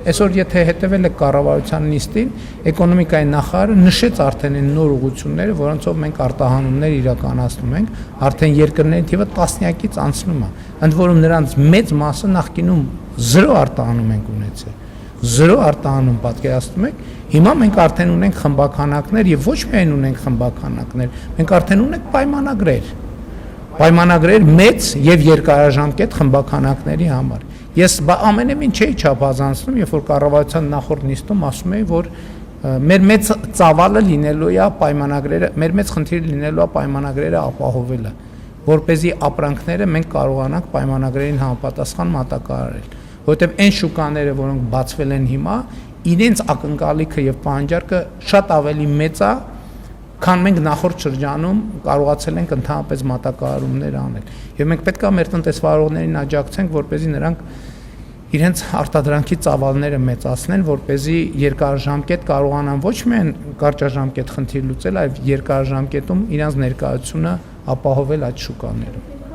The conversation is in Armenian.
Այսօր եթե հետևել եք կառավարության նիստին, էկոնոմիկայի նախարարը նշեց արդեն այն նոր ուղղությունները, որոնցով մենք արտահանումներ իրականացնում ենք, արդեն երկրների թիվը տասնյակից անցնում է։ Ընդ որում նրանց մեծ մասը նախկինում 0 արտահանում ենք ունեցել։ 0 արտահանում պատկերացնում եք, հիմա մենք արդեն ունենք խմբականակներ եւ ոչ միայն ունենք խմբականակներ, մենք արդեն ունենք պայմանագրեր մեծ եւ երկարաժամկետ խմբականակների համար։ Ես ամենևին չէի չափազանցնում, երբ որ կառավարության նախորդ նիստում ասում էի, որ մեր մեծ ծավալը լինելու է պայմանագրերը, մեր մեծ խնդիրը լինելու է պայմանագրերը ապահովելը, որպեսզի ապրանքները մենք կարողանանք պայմանագրերին համապատասխան մատակարարել, որովհետև այն շուկաները, որոնք բացվել են հիմա, իրենց ակնկալիքը եւ պահանջարկը շատ ավելի մեծ է, քան մենք նախորդ շրջանում կարողացել ենք ընդհանրապես մատակարարումներ անել։ Եվ մենք պետք է մեր տնտեսվարողներին աջակցենք, որպեսզի նրանք իրենց արտադրանքի ծավալները մեծացնեն, որպեսզի երկարաժամկետ կարողանան ոչ միայն կարճաժամկետ խնդիր լուծել, այլ երկարաժամկետում իրենց ներկայությունը ապահովել այդ շուկաներում։